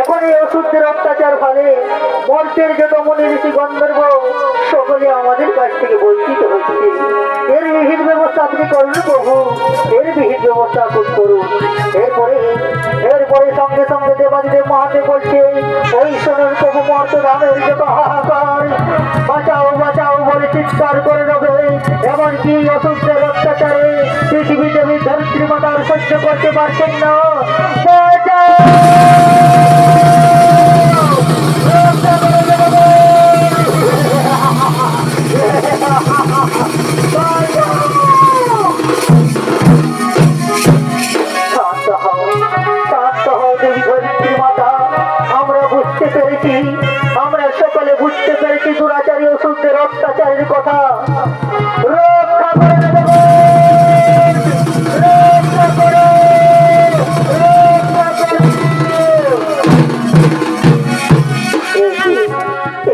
এখন এই ওষুধের অত্যাচার ফলে মর্তের যত মনে ঋষি গন্ধর্ব সকলে আমাদের কাছ থেকে বঞ্চিত হচ্ছে। এর বিহিত ব্যবস্থা আপনি করুন প্রভু, এর বিহিত ব্যবস্থা আপনি করুন। এরপরে সঙ্গে সঙ্গে দেবাদিদেব মহাদেব বলছে, ওই শোনুন প্রভু, মর্ত ধামের যত হাহাকার, বাঁচাও বাঁচাও বলে চিৎকার করে দেবে। এমনকি ওষুধের অত্যাচারে পৃথিবী দেবী ধরিত্রী মাতার সহ্য করতে পারছেন না। আমরা বুঝতে পেরেছি, আমরা সকলে বুঝতে পেরেছি দুরাচারী ওষুধের অত্যাচারের কথা। রক্ষা করে দেব, রক্ষা করো,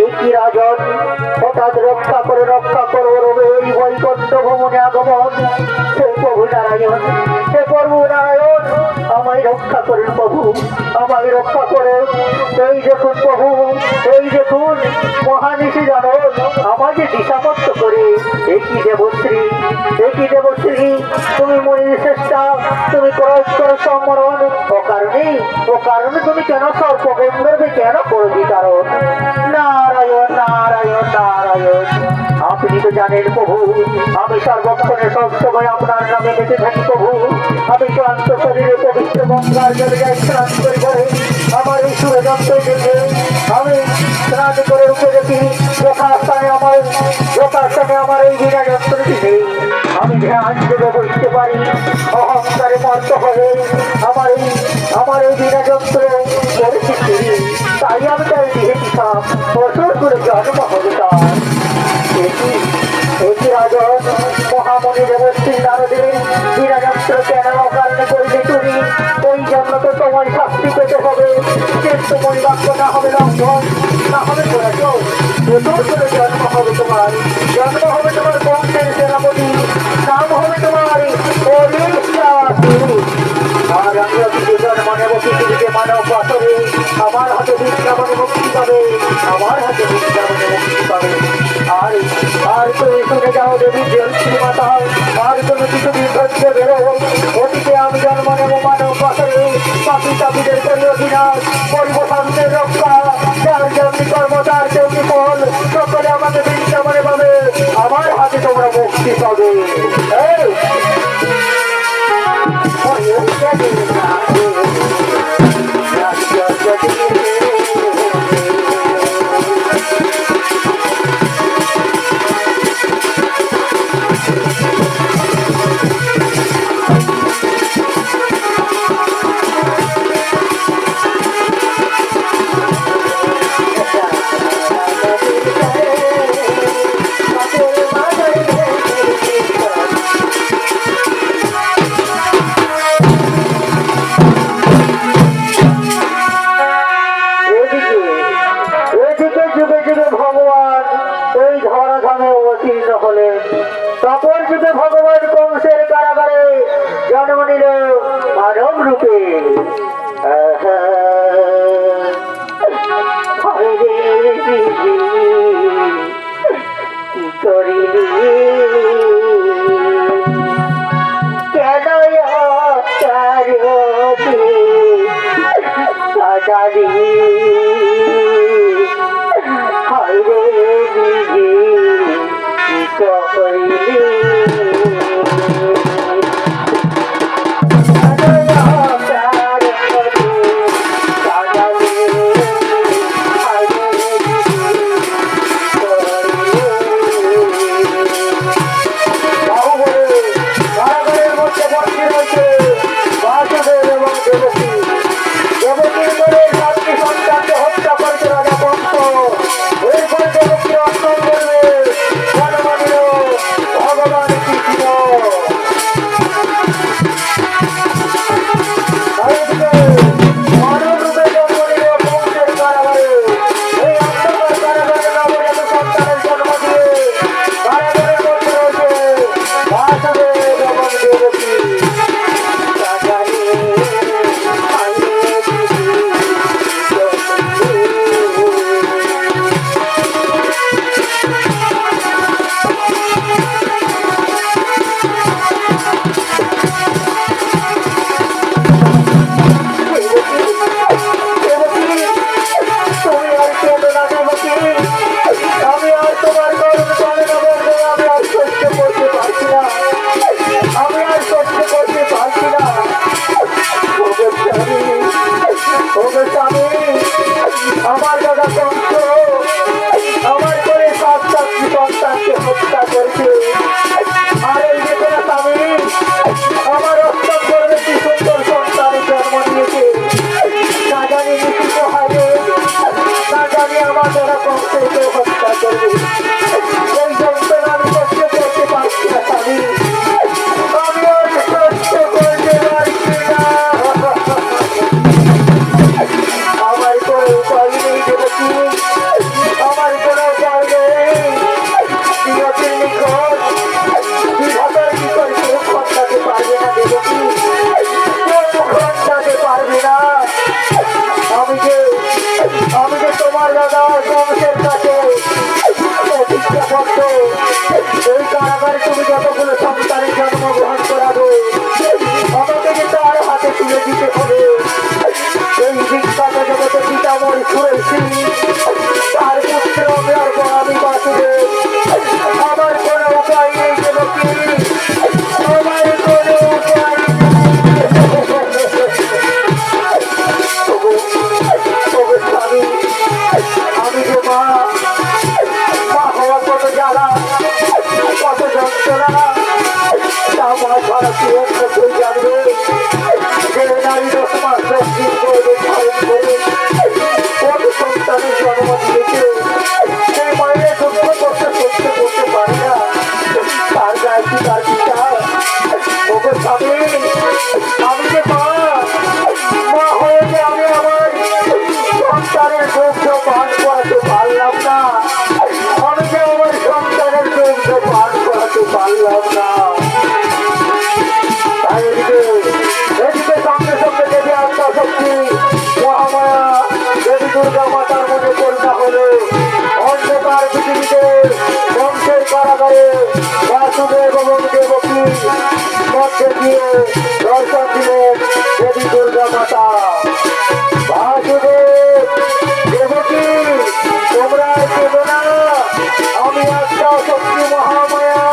এই কি রাজন, হঠাৎ রক্ষা করো রবে এই বৈকুণ্ঠ ভ্রমণে আগমন। হে প্রভু নারায়ণ, হে প্রভু নারায়ণ, আমায় রক্ষা করেন প্রভু, আমায় রক্ষা করে। এই দেখুন প্রভু, এই দেখুন মহানিশি জানন আমাকে দিশামত্ত করে। একই দেবশ্রী, একই দেবশ্রী, তুমি মনির চেষ্টা, তুমি ক্রয় করো সম্মরণ। ও কারণে তুমি কেন সর্পগন্ধর্বে কেন করো বিতারণ? নারায়ণ নারায়ণ নারায়ণ, আপনি তো জানেন প্রভু, আমি সর্বক্ষণে সবসময় আপনার নামে বেঁচে থাকি প্রভু। আমি ক্লান্ত শরীরে পবিত্র গঙ্গার জলে যাই স্নান করে করে আমার এই সুরে যন্ত্র দেখে আমি স্নান করে উঠে দেখি যথাস্থানে আমার এই বিনা যন্ত্রটি নেই। আমি ধ্যান দেবে বসতে পারি, অহংকারে মর্ত হয়ে আমার এই বিনা যন্ত্র করেছি। তাই আমি তার দিয়ে দিতাম বছর করে জন্ম হবে তার। রাজন মহামণি দেবশ্রী নারদের বিনা যন্ত্র কেন অকারণে করবে তুমি? ওই জন্য তো তোমার শাস্তি পেতে হবে। তোমার বাক্য না হবে লঙ্ঘন, না হবে পরাজয়। নতুন করে জন্ম হবে তোমার বংশের সেনাপতি, নাম হবে তোমার আর আমি জন্ম নেব পৃথিবীতে মানব পাথরে। আমার হাতে বিজ্ঞাপনে মুক্তি পাবে, আমার হাতে বিজ্ঞাপনে মুক্তি পাবে। আর তুমি শুনে যাও দেবী জয়ন্তী মাতা, আর কোনো কিছু বিভ্রান্ত বেরো। অতীতে আমি জন্ম নেব মানব পাথরে, পাপি তাপিদের করি অধিনাশ, করব শান্তের রক্ষা। মুক্তি পাবে। তপর যুগে ভগবান কংসের কারাগারে জন্ম নিল মানব রূপে। কি করিলি কেন সাজালি হায় রে দিদি কইলি আমার দাদা কংস আমার করে সাত সাতটি সন্তানকে হত্যা করেছে। আর এই বেতনা স্বামী আমার অষ্টম গর্ভে কি সুন্দর সন্তানের জন্ম নিয়েছে। না জানি মৃত্যু হয়, না জানি আমার দাদা কংসকে হত্যা করবে। এই যন্ত্রণা আমি কষ্ট করতে পারছি না স্বামী, আমি আর কষ্ট করতে পারছি না। আমার কোনো উপায় নেই দেবকী, আমার কোনো উপায় নেই। বিরতির নিকট বিধাতার নিকট কেউ খণ্ডাতে পারবে না দেবকী, কেউ খণ্ডাতে পারবে না। আমি যে তোমার দাদা কংসের কাছে প্রতিজ্ঞাবদ্ধ, এই কারাগারে তুমি যতগুলো সন্তানের জন্মগ্রহণ করাবে আমাকে যে তার হাতে তুলে দিতে হবে। এই বিখ্যাত জগতে পিতামহ সুরেশী তার পুত্র আমি বাসুদেব। আমার কোনো উপায় নেই দেবকী, আমার কোনো উপায় স্বামী। আমি যে মা হওয়া কত জ্বালা কত যন্ত্রণা তা মা ছাড়া কি তুই জানবে। যে নারী 10 মাস 10 দিন করে ধারণ করে কত সন্তানের জন্ম দিয়েছে, সেই মায়ের দুঃখ কষ্ট সহ্য করতে পারে না। তার গায়ে কি তার পিতা ওকে স্বামী। আমি যে মা হয়ে যে আমি আমার সন্তানের দুগ্ধ পান করাতে পারলাম না, আমি যে আমার সন্তানের দুগ্ধ পান করাতে পারলাম না। এদিকে সঙ্গে সঙ্গে দেবী আত্মাশক্তি মহামায়া দেবী দুর্গা মাতার মনে করুণা হলো। অন্ধকার পৃথিবীতে কংসের কারাগারে বাসুদেব এবং দেবকী মধ্যে দিয়ে দর্শন দিলেন দেবী দুর্গা মাতা। বাসুদেব দেবকী তোমরা কেঁদো না, আমি আত্মাশক্তি মহামায়া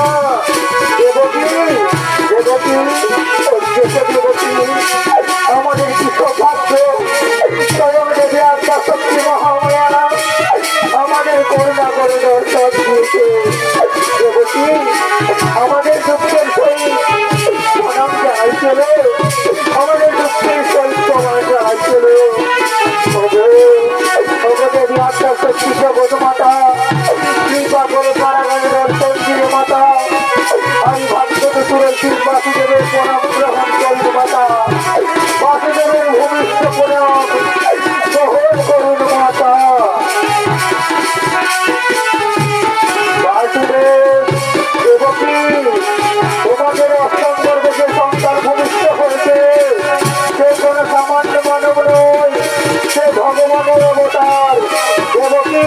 ভগবানের অবতার দেবকী,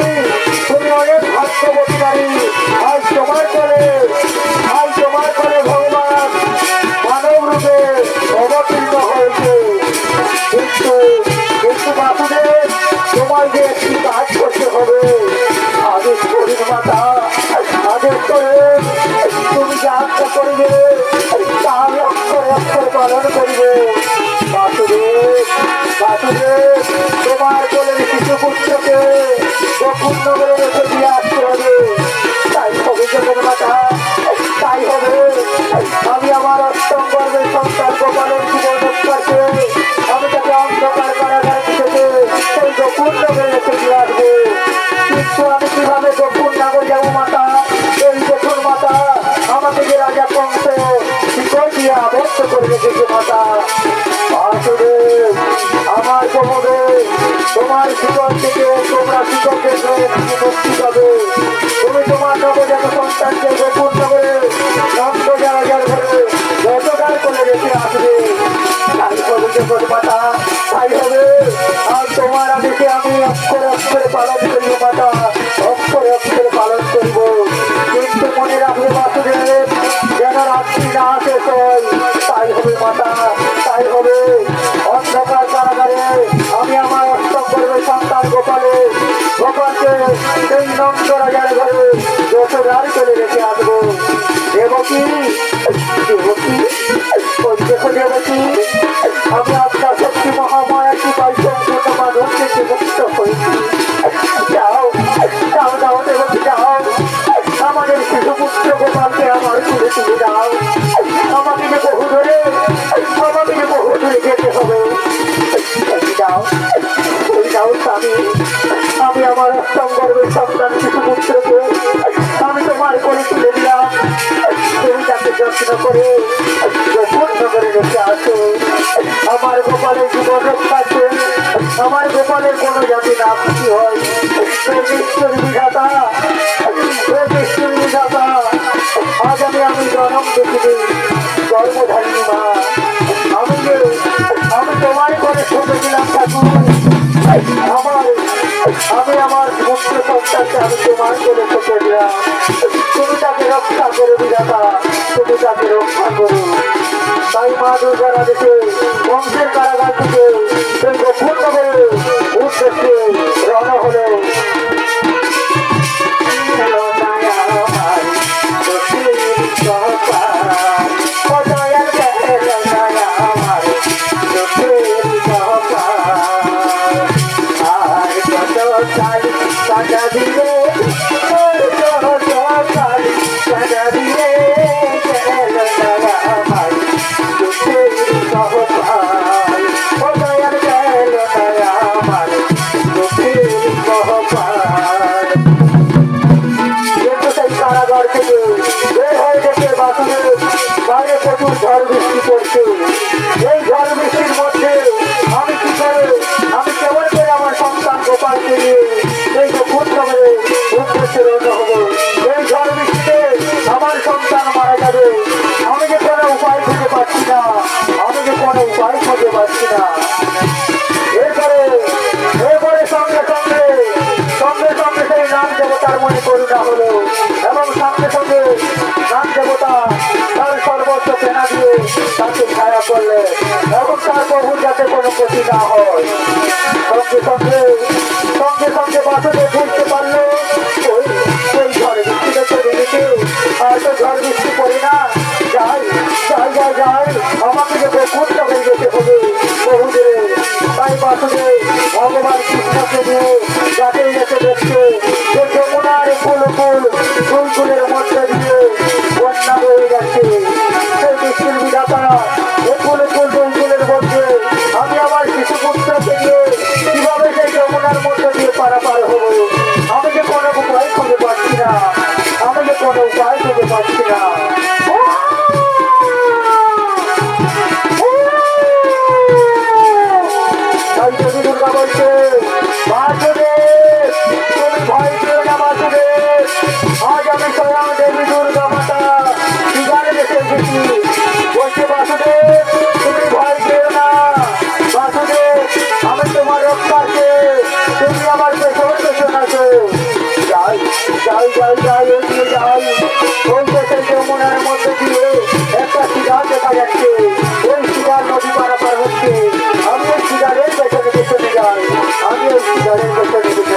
তুমি অনেক ভাগ্যবতী নারী। আজ তোমার কোলে ভগবান মানব রূপে অবতীর্ণ হয়েছে। কিন্তু কিন্তু বাসুদেব, তোমার যে একটি কাজ করতে হবে। আদেশ করিন মাতা, আদেশ করে তুমি যে আজ্ঞা করিবে তা আমি অক্ষরে অক্ষরে পালন করিবে। বাসুদেব, বাসুদেব, তোমার কোলের শিশু পুত্রকে গোকুল নগরে রেখে দিয়ে আসতে হবে। তাই হবে জগৎ মাতা, তাই হবে। আমি আমার অষ্টম গর্ভের সন্তান গোপালের জীবন রক্ষার্থে আমি তাকে অন্ধকার কারাগার থেকে সেই গোকুল নগরে রেখে দিয়ে আসবো। কিন্তু আমি কিভাবে গোকুল নগর যাবো মাতা? এই দেখুন মাতা, আমাকে যে রাজা কংস শিকড় দিয়ে আবদ্ধ করে রেখেছে মাতা। বাসুদেব, আমার কোমরে তোমার শিকড় থেকে তোমরা শিকড়কে মুক্তি পাবে। তুমি তোমার নবজাত সন্তানকে গোকুল নগরে নন্দ জায়গার ঘরে যতকাল করে রেখে আসবে। তাই হবে জগৎ মাতা, তাই হবে। আর তোমার আদেশে আমি অক্ষরে অক্ষরে পালন করিব মাতা, অক্ষরে অক্ষরে পালন করিব। কিন্তু মনে রাখবে বাসুদেব, যেন রাত্রি না শেষ হয়। তাই হবে মাতা, তাই হবে। অন্ধকার কারাগারে আমি আমার অষ্টম গর্ভের সন্তান গোপালকে সেই নন্দ রাজার ঘরে যতবার করে রেখে আসবো। দেবকী, দেবকী, ওই দেখো দেবকী, আমি আপনার শক্তি মহামায়া কি বৈষম্য মানুষ থেকে মুক্ত হয়েছি। যাও যাও যাও দেবকী, যাও আমাদের শিশু পুত্র গোপালকে আমার তুলে তুলে দাও। আমাকে যে বহু ধরে যেতে হবে। যাও যাও স্বামী, আমি আমার অষ্টম গর্ভের সন্তান শিশু পুত্রকে আমি তোমার করে তুলে দিলাম। তুমি তাকে যত্ন করে গোপন করে রেখে আসো। আমার গোপালের জীবন রক্ষার্থে আমার গোপালের কোনো জাতি না খুশি হয়। নিশ্চয় বিধাতা, নিশ্চয় বিধাতা, আজ আমি জনম দেখিনি গর্ভধারিণী মা। আমি তোমার করে শুনেছিলাম ঠাকুর, আমি আমার মুক্ত সন্তানকে আমি তোমার করে ছোটে দিলাম। তুমি তাকে রক্ষা করে বিধাতা, তুমি তাকে রক্ষা করো। তাই মা দুর্গার আদেশে বংশের কারাগার থেকে সেই গোপন নগরে উদ্দেশ্যে রওনা হলো। প্রচুর ঝড় বৃষ্টি পড়ছে। এই ঝড় বৃষ্টির মধ্যে আমি কি করে, আমি কেমন করে আমার সন্তান গোপালকে নিয়ে এই গোকুল নগরে উদ্দেশ্যে রওনা হবো? এই ঝড় বৃষ্টিতে আমার সন্তান মারা যাবে। আমি যে কোনো উপায় খুঁজে পাচ্ছি না, আমি যে কোনো উপায় খুঁজে পাচ্ছি না। এরপরে সঙ্গে সঙ্গে সেই নাম দেবতার মনে করুণা হলো এবং সঙ্গে সঙ্গে নাম দেবতা তার সর্বোচ্চ পেনা দিয়ে তাকে ছায়া করলে এবং তার প্রভু যাতে কোনো ক্ষতি না হয়। সঙ্গে সঙ্গে বাসুদেব বুঝতে পারলো ওই ঝড় বৃষ্টিতে চলে গেছে, হয়তো ঝড় বৃষ্টি পড়ে না। যাই আমাকে যে গোকুল নগরে যেতে হবে বহুদূরে। তাই বাসুদেব ভগবান কৃষ্ণকে নিয়ে যাতে যেতে দেখছে যে যমুনার ফুলের মধ্যে দিয়ে বন্যা বয়ে যাচ্ছে। সেই বৃষ্টির বিধাতা ফুলের মধ্যে আমি আমার শিশু পুত্রকে নিয়ে কিভাবে সেই যমুনার মধ্যে দিয়ে পারাপার হবো? আমি যে কোনো উপায় খুঁজে পাচ্ছি না, তাই দেবী দুর্গা বলছে, বাসুদেব জলের গোসল দিতে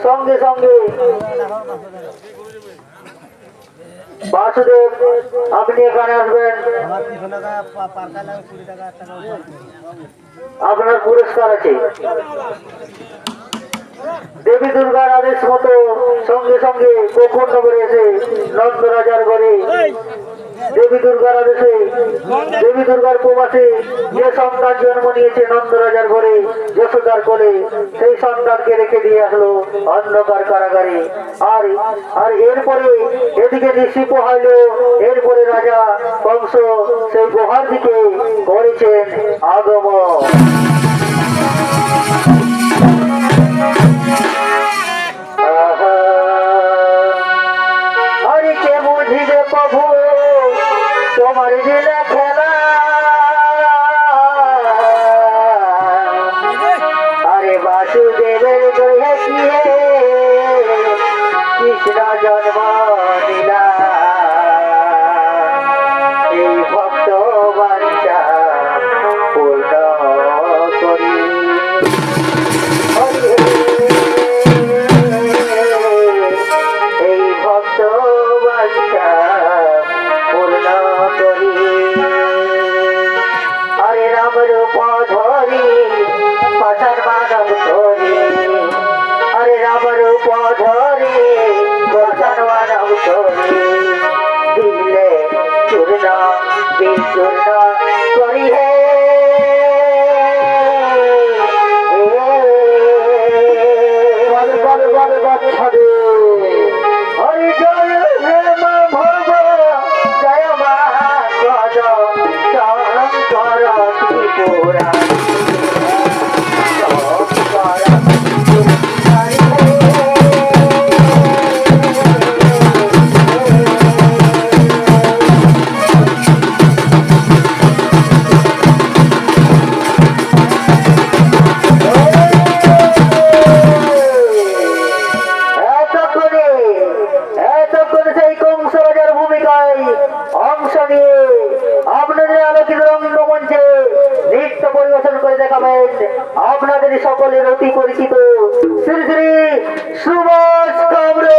সঙ্গে সঙ্গে বাসুদেব আপনি এখানে আসবেন, আপনার পুরস্কার আছে। দেবী দুর্গার আদেশ মতো সঙ্গে সঙ্গে গোকুল নগরে এসে নন্দরাজার ঘরে দেবী দুর্গার আদেশে দেবী দুর্গার প্রবাসে যে সন্তান জন্ম নিয়েছে নন্দরাজার ঘরে যশোদার কোলে, সেই সন্তানকে রেখে দিয়ে আসলো অন্ধকার কারাগারে। আর আর এরপরে এদিকে ঋষি পোহাইল, এরপরে রাজা কংস সেই গুহার দিকে করেছেন আগমন। হরিকে বুঝিবে প্রভু তোমার দিলে খেলা, আরে বাসুদেবের গৃহে গিয়ে কৃষ্ণ জন্ম নিলা, এই ভক্ত বাঞ্ছা পূর্ণ করি। এই ভক্ত বাঞ্ছা পূর্ণ করি। হরে রাম রূপ ধরি পাশার মানব ধরি, হরে রাম রূপ ধরি পাশার মানব ধরি, দিলে চূর্ণ বিচূর্ণ করি হে। হরি জয় হে মা ভব জয় মা গজ শঙ্কর ত্রিপুরা অংশ নিয়ে আপনাদের আলোকিত রঙ্গমঞ্চে নৃত্য পরিবেশন করে দেখাবেন আপনাদের সকলের অতি পরিচিত শ্রী শ্রী সুভাষ কামরে।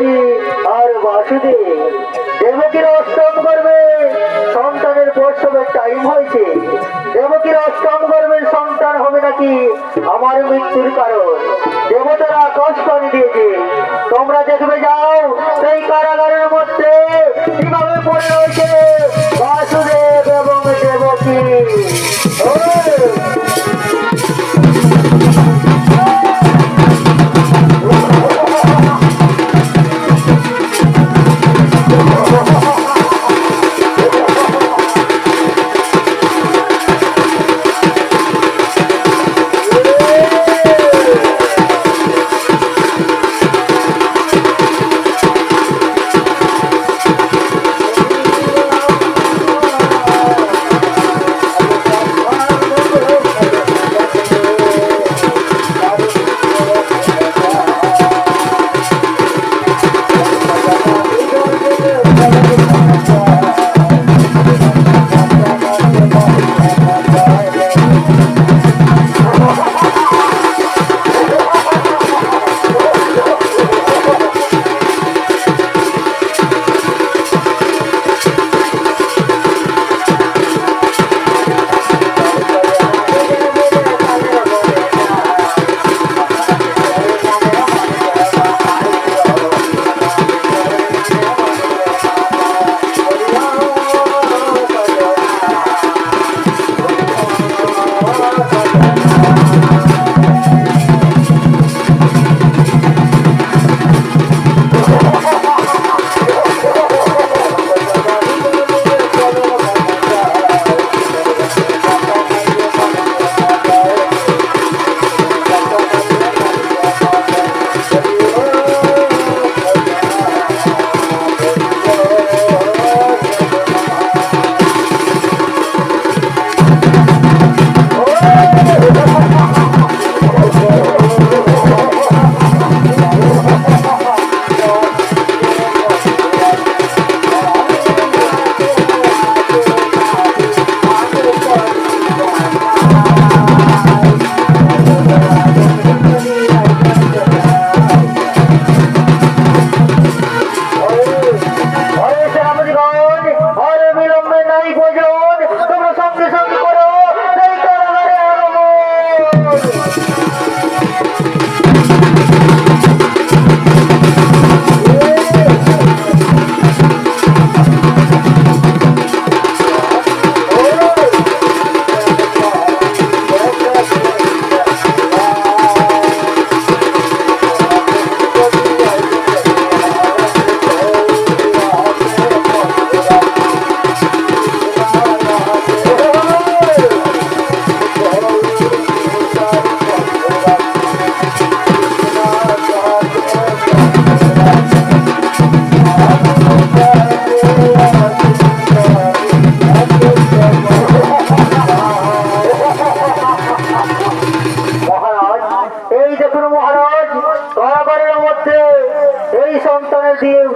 দেবকী আর বাসুদেব। দেবকীর অষ্টম গর্ভে সন্তানের প্রসবের টাইম হয়েছে। দেবকীর অষ্টম গর্ভের সন্তান হবে নাকি আমার মৃত্যুর কারণ। দেবতারা আকাশ করে দিয়েছে, তোমরা দেখবে যাও সেই কারাগারের মধ্যে কিভাবে পড়ে রয়েছে বাসুদেব এবং দেবকী।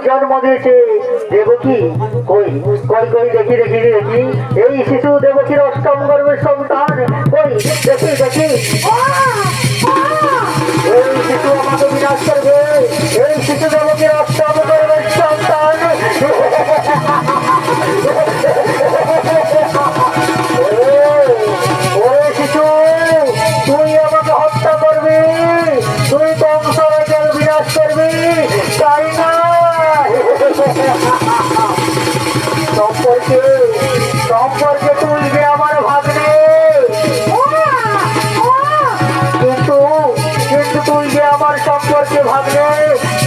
জন্ম দিয়েছে দেবকী। কই কই কই দেখি দেখি দেখি এই শিশু দেবকীর অষ্টম গর্ভের সন্তান। কই দেখি দেখি এই শিশু আমাকে বিনাশ করবে। এই শিশু দেবকীর অষ্টম গর্ভের সন্তান। ওরে শিশু, তুই আমাকে হত্যা করবি, তুই বংশরাজের বিনাশ করবি, তাই না? সম্পর্কে সম্পর্কে তুই যে আমার ভাগ্নে, কিন্তু কিন্তু তুই যে আমার সম্পর্কে ভাগ্নে,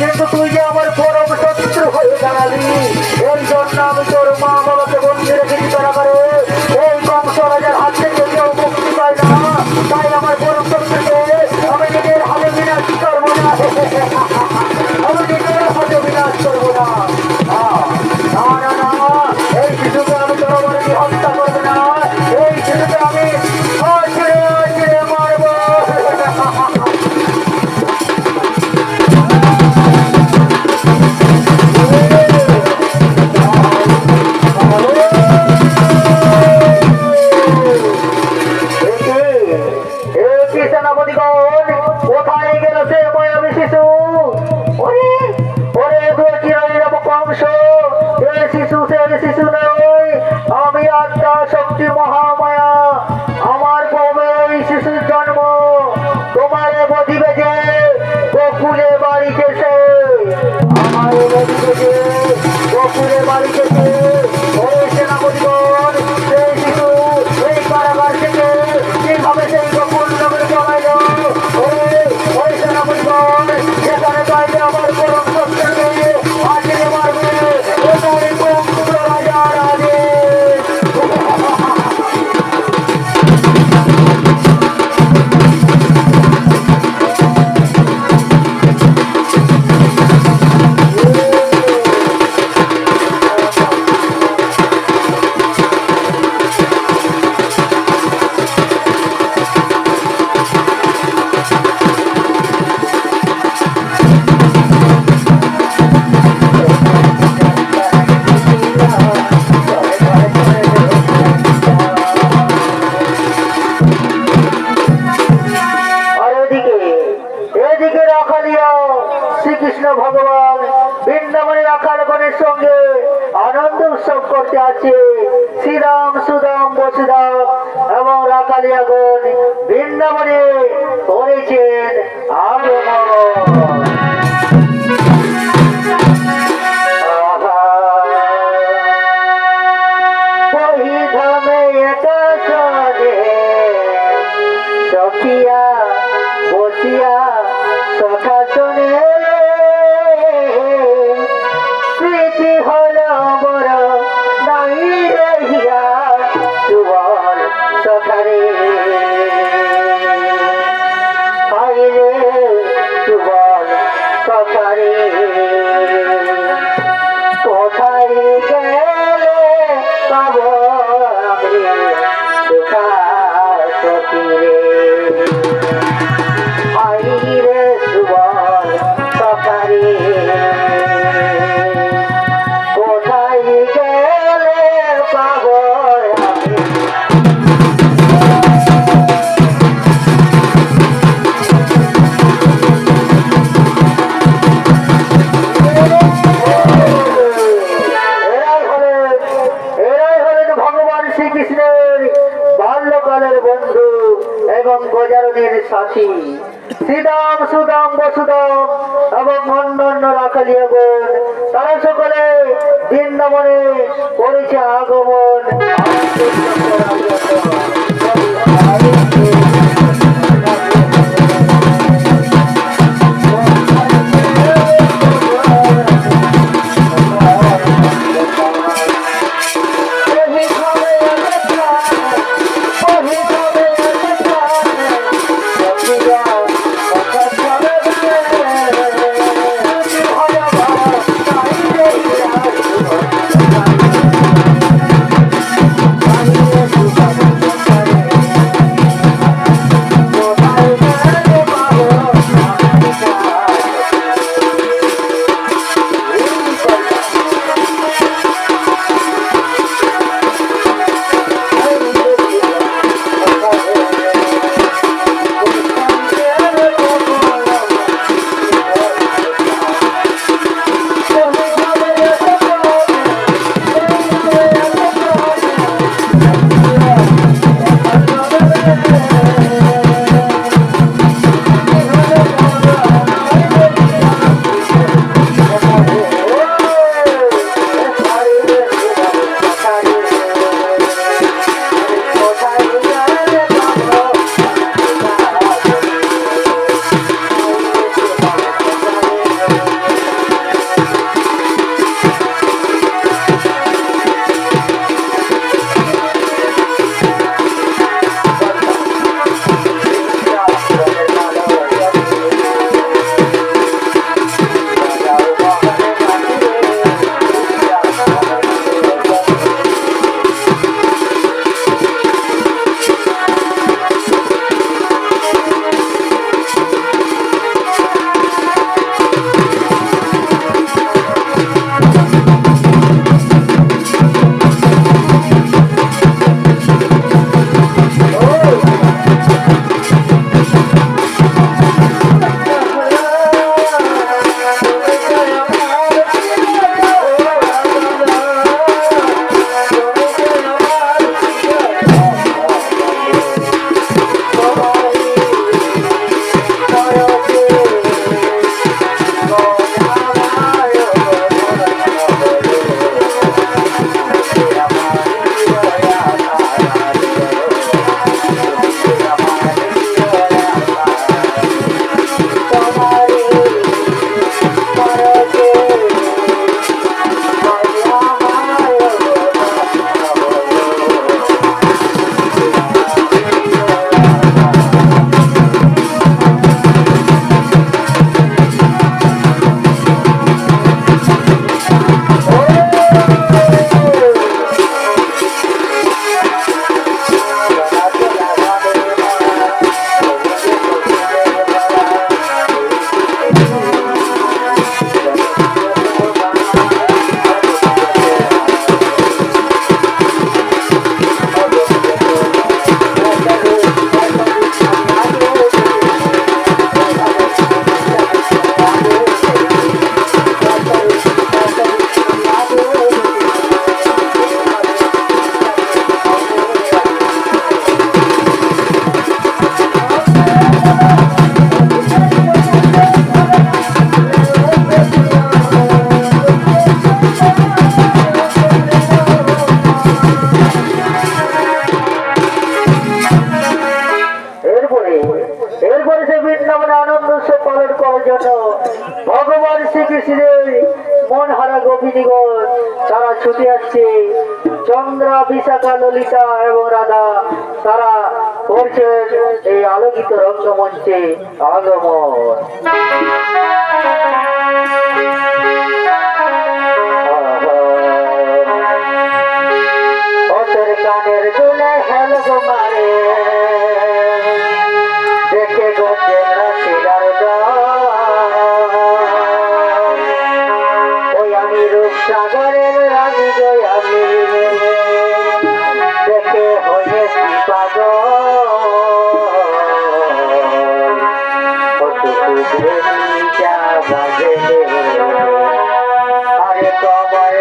কিন্তু তুই যে আমার পরম শত্রু হয়ে দাঁড়ালি। এই জন্য আমি তোর মা বাবাকে বন্দি রেখেছি তারা করে এই বংশরাজের হাত থেকে কেউ মুক্তি পায় না। তাই আমার পরম শত্রুকে আমি নিজের হাতে বিনাশ করবো না। আমি নিজের হাতে বিনাশ করবো না। না না না, এই শিশুকে আমি তরবারি হত্যা করবো না। এই শিশুকে আমি আছড়ে আছড়ে মারবো। কোথায় গেল সে মায়াবী শিশু? ওরে ওরে বৃন্দাবনের আকালগণের সঙ্গে আনন্দ উৎসব করতে আছে শ্রীরাম সুদাম বসুদাম এবং রাকালিয়াগণ বৃন্দাবনে করেছেন আগমন। সখিয়া বসিয়া সখা শোনে স্মৃতি হল বড় নাই রহিয়া সুবল সখারে আইরে সুবল সখারে কোথায় গেলে পাব আমি সুখা সখিরে আইরে সুবল সখারে কোথায় গেলে পাব আমি শ্রীকৃষ্ণের বাল্যকালের বন্ধু এবং গজারণের সাথী শ্রীরাম সুদাম বসুদাম এবং অন্যান্য রাখালিয়াগণ তারা সকলে বৃন্দাবনে করেছে আগমন। মন হারা গোপিনীগণ তারা ছুটে আসছে। চন্দ্রা, বিশাখা, ললিতা এবং রাধা তারা করছেন এই আলোকিত রঙ্গমঞ্চে আগমন। ওদের কানের দুলে হেলো গো মারে, দেখে গো চেনা শিলার ওই আমি রূপসাগরের রানী গো আমি, দেখে হয়েছি পাগল। আরে কমর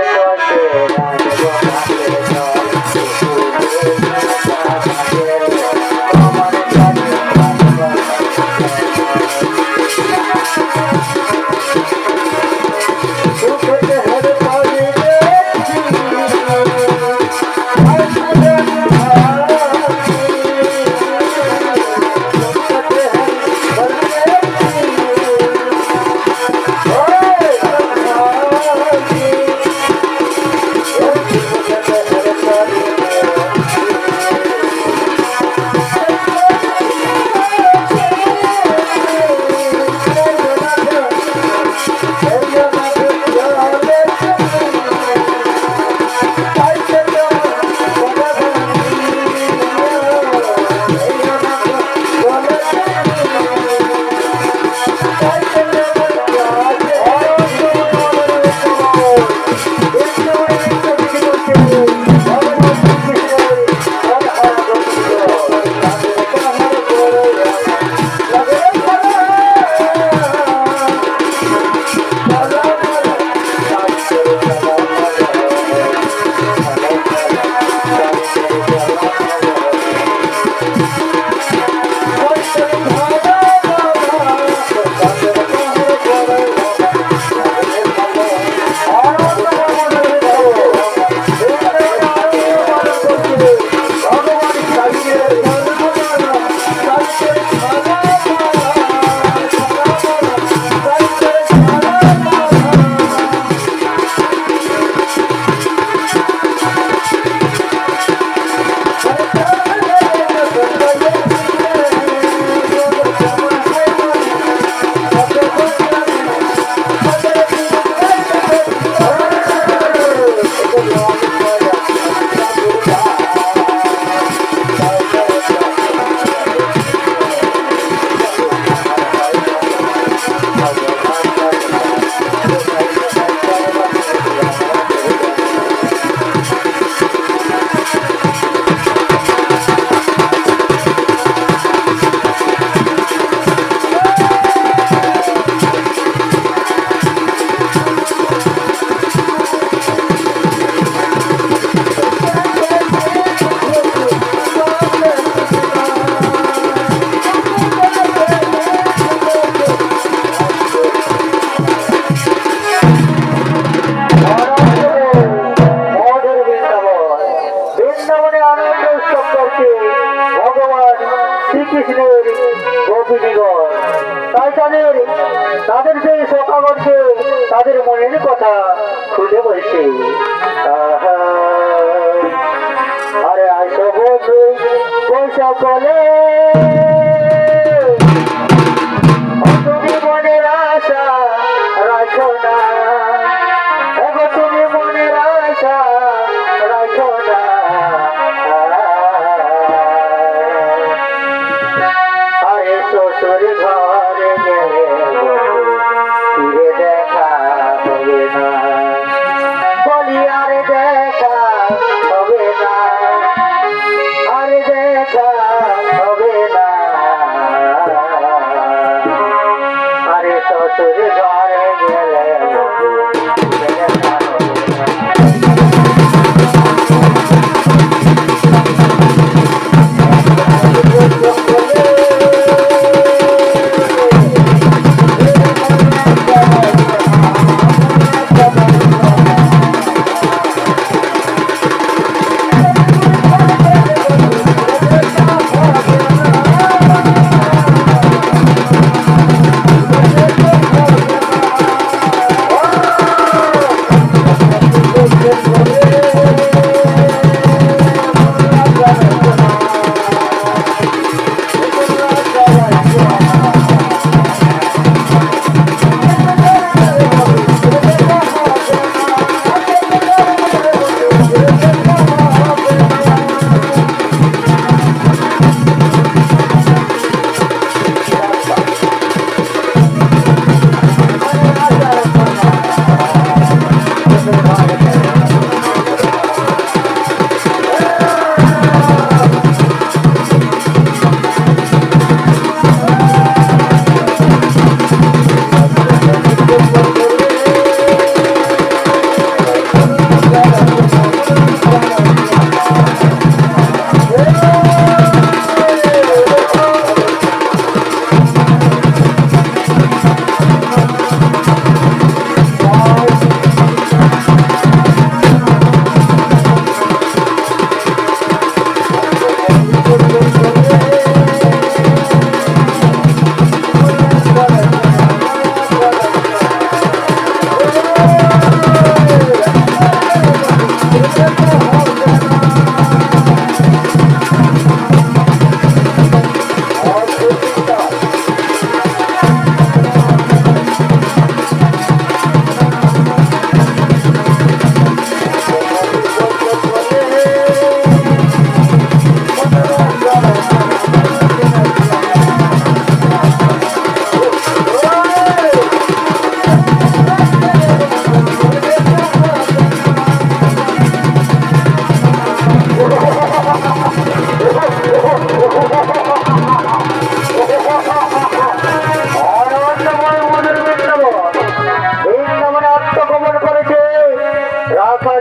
কষে ভগবান শ্রীকৃষ্ণের গোপিনীগণ। তাই তাদের সেই সখাগণকে তাদের মনের কথা খুলে বলছে। আরে আসো বন্ধু সকলে, তুমি মনের আশা রাখো না, তুমি মনের আশা রাখো না। আরে শ্বশুর ঘরে গেলে ফিরে দেখা হবে না, বলি আরে দেখা হবে না, আরে দেখা হবে না।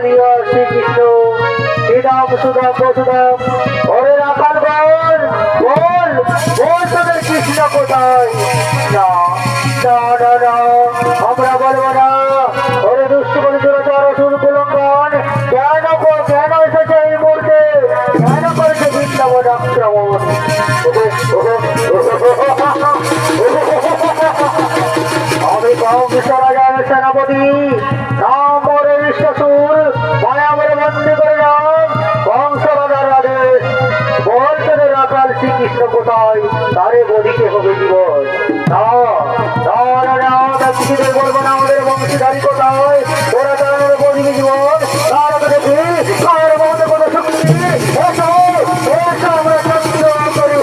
বলিয়া শ্রীকৃষ্ণ শ্রীরাম সুদাম বসুদাম ওরে রাখাল বল বল বল তোদের কৃষ্ণ কোথায়? না না না না আমরা বলবো না। ওরে দুষ্ট করে দুরাচার অসুর কুলঙ্ঘন কেন এসেছে এই মুহূর্তে? কেন করেছে বৃন্দাবন আক্রমণ? আমি কংস রাজার সেনাপতি নাম ওরে বিশ্বাসুর মায়াবরে বন্দি করে নাম কংস রাজার আদেশ বল তোদের রাখাল শ্রীকৃষ্ণ কোথায়? তারে বলিতে হবে জীবন। না না না না আমরা কিছুদের বলবো না আমাদের বংশীধারী কোথায়? ওরা তার বলিবে জীবন। তার দেখি কার মধ্যে কোনো শক্তি এসো এসো আমরা শক্তি করি।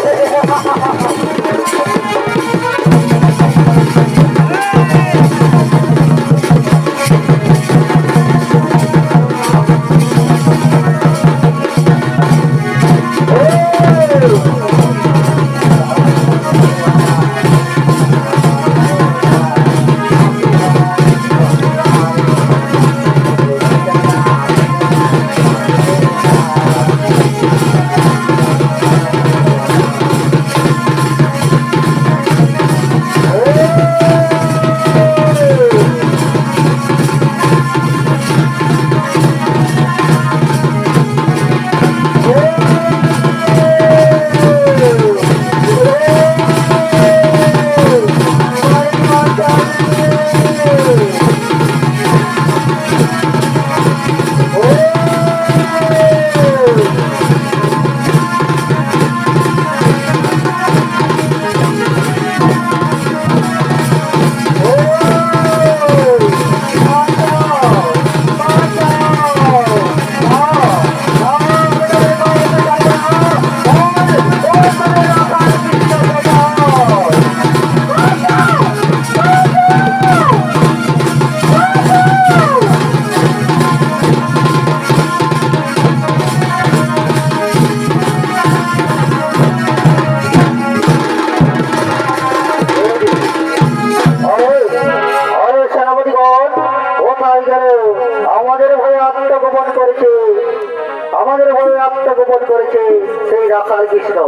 সেই রাখাল কৃষ্ণ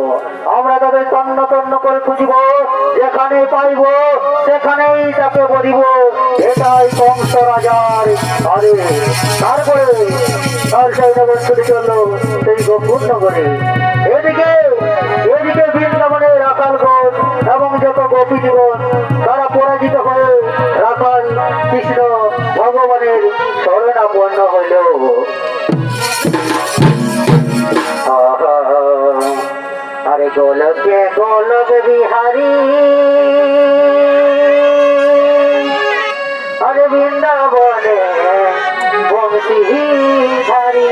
আমরা তাদের তন্ন তন্ন করে খুঁজিব, যেখানে পাইব সেখানেই তাকে বলিব এটাই কংস রাজার আদেশ। তারপরে তার সেই নগর ছুটে চলল সেই গোকুল নগরে। এদিকে এদিকে বৃন্দাবনে রাখালগণ এবং যত গোপী জীবন তারা পরাজিত হয়ে রাখাল কৃষ্ণ ভগবানের শরণাপন্ন হইল। আরে গোলকে গোলক বিহারী আরে বৃন্দাবনে বংশী ধারী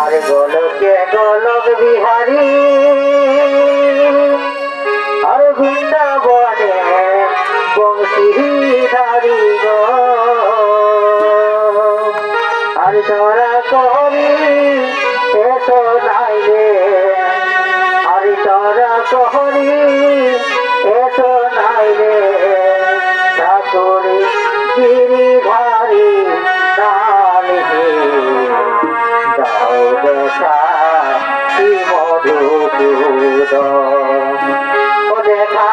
আরে গোলকে গোলক বিহারী আরে বৃন্দাবনে বংশী ধারী আরে তোরা করি এসো নাইলে আরে তোরা করি এসো নাইলে ঠাকুরি গিরিধারী নালিহে দাও দেখা কি মধুসূদন ও দেখা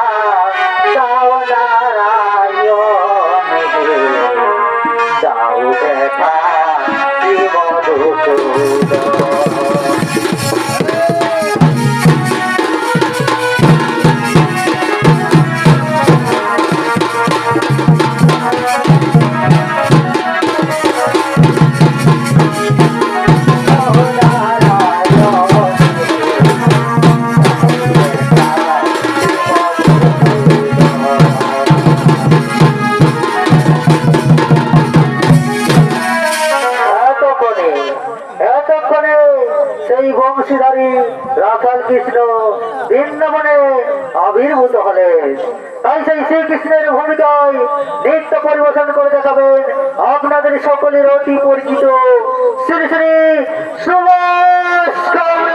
দাও নারায়ণ দাও দেখা রাখাল কৃষ্ণ বৃন্দাবনে আবির্ভূত হলেন। তাই সেই শ্রীকৃষ্ণের ভূমিকায় নৃত্য পরিবেশন করে দেখাবেন আপনাদের সকলের অতি পরিচিত শ্রী শ্রী সুভাষ গৌড়।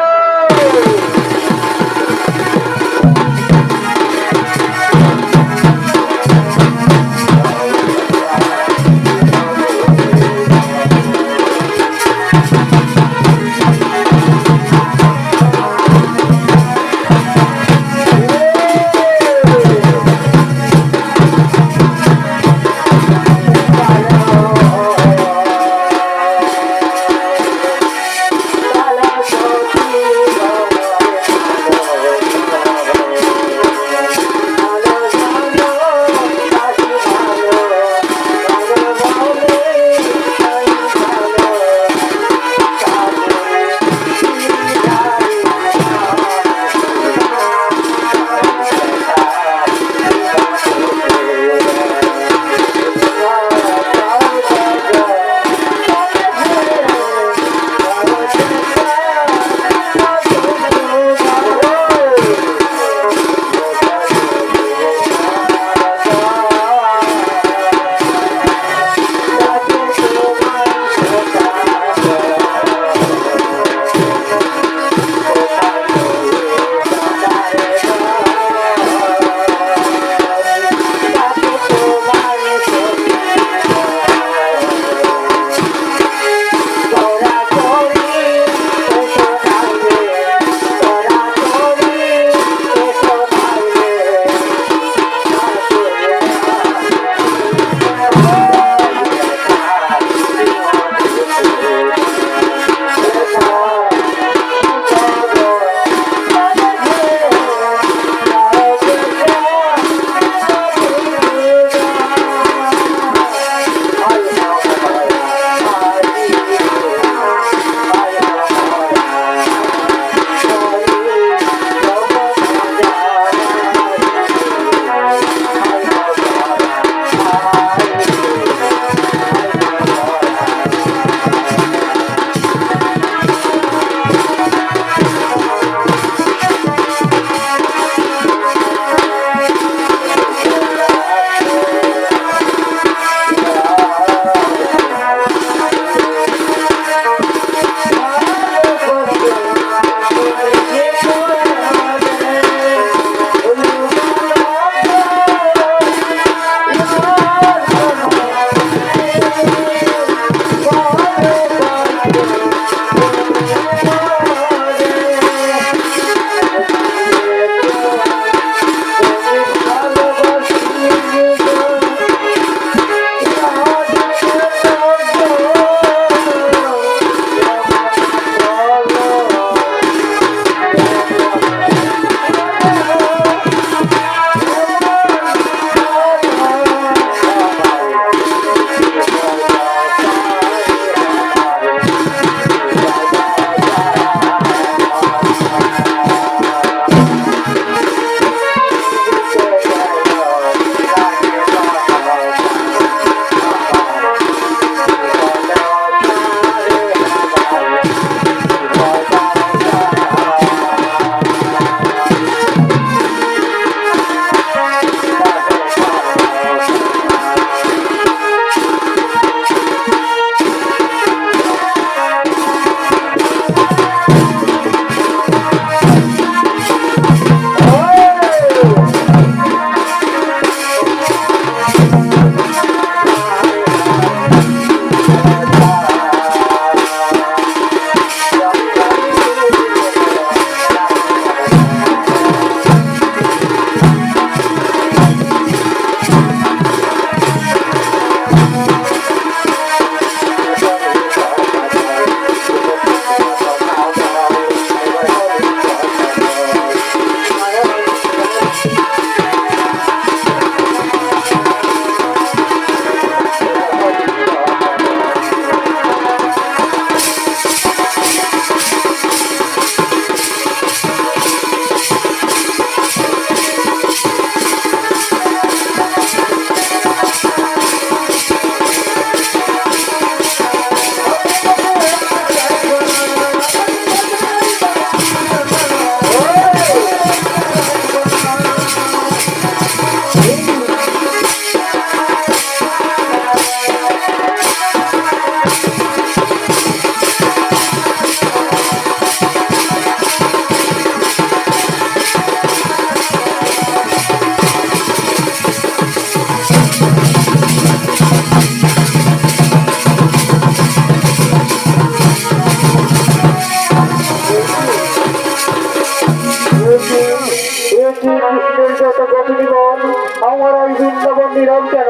বৃন্দাবন নীরব কেন?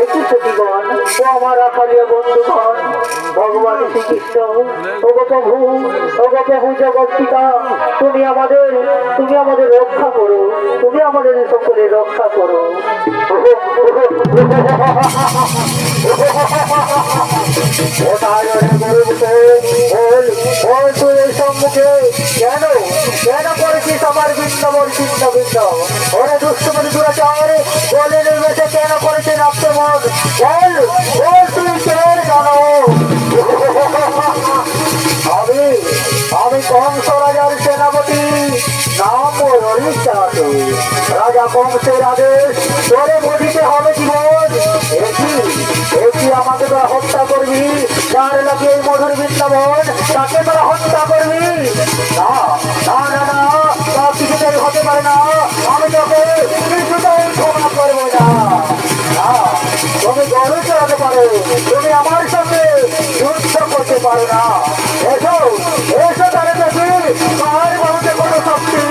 একটু সতীগণ ও আমার আকালীয় বন্ধুগণ, ভগবান শ্রীকৃষ্ণ, ওগো প্রভু, ওগো প্রভু জগৎ পিতা, তুমি আমাদের রক্ষা করো, তুমি আমাদের সকলে রক্ষা করো। সম্মুখে কেন কেন করেছিস আমার বৃন্দাবন চিহ্ন ভিন্ন? ওরা দুষ্টমণি দুরাচার বলে নির্বেশে কেন করেছে আক্রমণ? বল বল, তুই কেন জানো? আমি আমি কংস রাজার সেনাপতি, নাম হরিচাঁদ। রাজা কংসের আদেশ তোরে বুঝিতে হবে জীবন। একই আমাকে তোরা হত্যা করবি, যার লাগে এই মধুর বৃন্দাবন তাকে তোরা হত্যা করবি? না না না না, তা কিছুতেই হতে পারে না। আমি তোকে কিছুতেই ক্ষমা করবো না। না, তুমি গরু চড়াতে পারো, তুমি আমার সঙ্গে যুদ্ধ করতে পারো না। এসো এসো, তাহলে দেখি কার মানুষের কোনো শক্তি।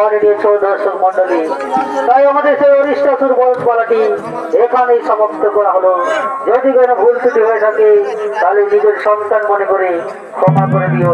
মানে নিয়েছ দর্শক মন্ডলী। তাই আমাদের সেই অরিষ্টাসুর বধপালাটি এখানেই সমাপ্ত করা হলো। যদি কোনো ভুল ত্রুটি হয়ে থাকে তাহলে নিজের সন্তান মনে করে ক্ষমা করে দিও।